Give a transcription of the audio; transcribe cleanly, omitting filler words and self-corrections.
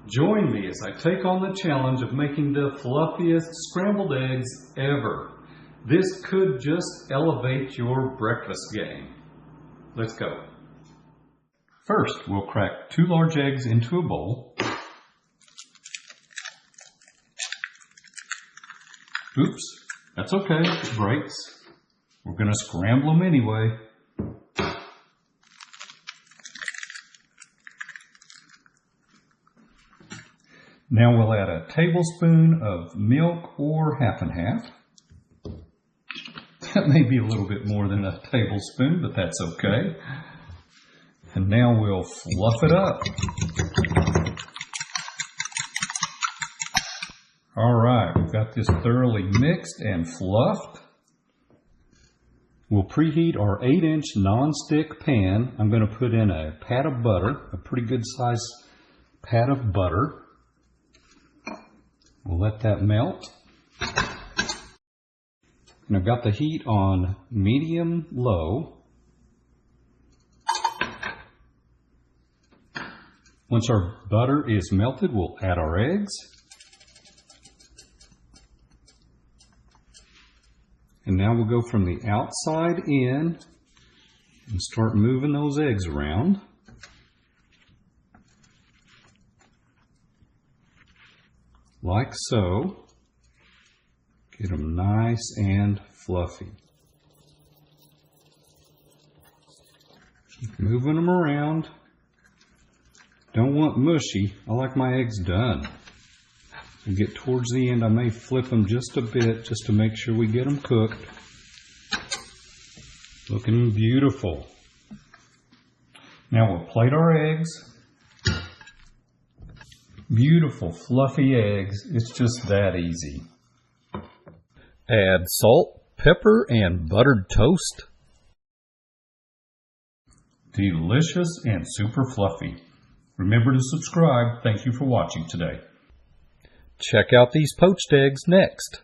Join me as I take on the challenge of making the fluffiest scrambled eggs ever. This could just elevate your breakfast game. Let's go. First, we'll crack 2 large eggs into a bowl. Oops, that's okay, it breaks. We're going to scramble them anyway. Now we'll add a tablespoon of milk or half and half. That may be a little bit more than a tablespoon, but that's okay. And now we'll fluff it up. All right, we've got this thoroughly mixed and fluffed. We'll preheat our 8-inch non-stick pan. I'm going to put in a pat of butter, a pretty good size pat of butter. We'll let that melt. And I've got the heat on medium-low. Once our butter is melted, we'll add our eggs. And now we'll go from the outside in and start moving those eggs around. Like so. Get them nice and fluffy. Keep moving them around. Don't want mushy. I like my eggs done. And get towards the end, I may flip them just a bit just to make sure we get them cooked. Looking beautiful. Now we'll plate our eggs. Beautiful, fluffy eggs. It's just that easy. Add salt, pepper, and buttered toast. Delicious and super fluffy. Remember to subscribe. Thank you for watching today. Check out these poached eggs next.